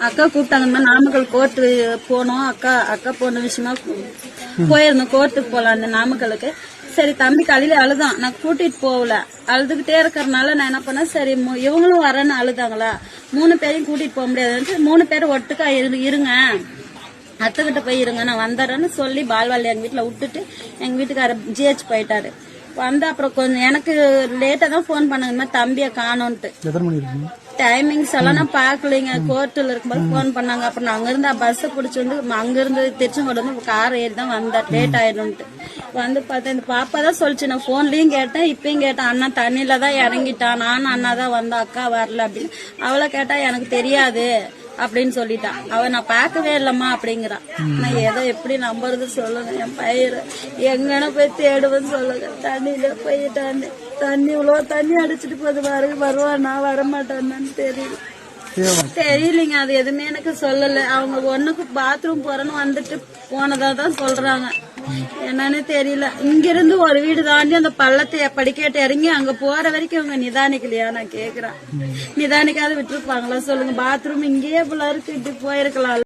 அக்கா கூப்பிட்டாங்க, இந்த மாதிரி நாமக்கல் கோர்ட்டு போனோம், அக்கா போன விஷயமா போயிருந்தோம், கோர்ட்டுக்கு போலாம் அந்த நாமக்கலுக்கு. சரி தம்பி காலையில அழுதான், நான் கூட்டிட்டு போகல, அழுதுகிட்டே இருக்கறனால நான் என்ன பண்ணேன், சரி இவங்களும் வரேன்னு அழுதாங்களா, 3 பேரையும் கூட்டிட்டு போக முடியாதுன்னு 3 பேரும் ஒட்டுக்கா இருங்க, அத்தைகிட்ட போய் இருங்க, நான் வந்துடுறேன்னு சொல்லி பால்வாடி எங்க வீட்டுல விட்டுட்டு எங்க வீட்டுக்காரர் ஜிஹெச் போயிட்டாரு. வந்து அப்புறம் கொஞ்சம் எனக்கு லேட்டா தான் போன் பண்ணாங்க, இந்த மாதிரி தம்பியை காணோன்ட்டு. டைமிங்ஸ் எல்லாம் நான் பாக்கலைங்க, கோர்ட்டில் இருக்கும்போது போன் பண்ணாங்க. அப்புறம் நான் அங்கிருந்து பஸ் பிடிச்சி வந்து அங்கிருந்து திருச்செங்கோடு வந்து கார் ஏறி தான் வந்தேன், லேட் ஆயிடும்ட்டு. வந்து பார்த்தேன், இந்த பாப்பா தான் சொல்லிச்சு, நான் போன்லயும் கேட்டேன் இப்பயும் கேட்டேன், அண்ணா தண்ணியில தான் இறங்கிட்டான், நானும் அண்ணா தான் வந்தோம், அக்கா வரல அப்படின்னு. அவளை கேட்டா எனக்கு தெரியாது அப்படின்னு சொல்லிட்டான். அவ நான் பார்க்கவே இல்லம்மா அப்படிங்கிறான். நான் ஏதோ எப்படி நம்புறது சொல்லுங்க, என் பயிர் எங்கன்னு போய் தேடுவேன்னு சொல்லுங்க. தண்ணியில போயிட்டான்னு, தண்ணி இவ்வளவு தண்ணி அடிச்சிட்டு போது வருவானா வரமாட்டான்னு தெரியலீங்க. அது எதுவுமே எனக்கு சொல்லல. அவங்க ஒண்ணுக்கு பாத்ரூம் போறேன்னு வந்துட்டு போனதா தான் சொல்றாங்க, என்னன்னு தெரியல. இங்கிருந்து ஒரு வீடு தாண்டி அந்த பள்ளத்தை படிக்கட்டு இறங்கி அங்க போற வரைக்கும் அவங்க நிதானிக்கலையா நான் கேக்குறேன். நிதானிக்காத விட்டுருப்பாங்களா சொல்லுங்க? பாத்ரூம் இங்கேயே இவ்வளவு இருக்கு, இப்படி போயிருக்கலாம்.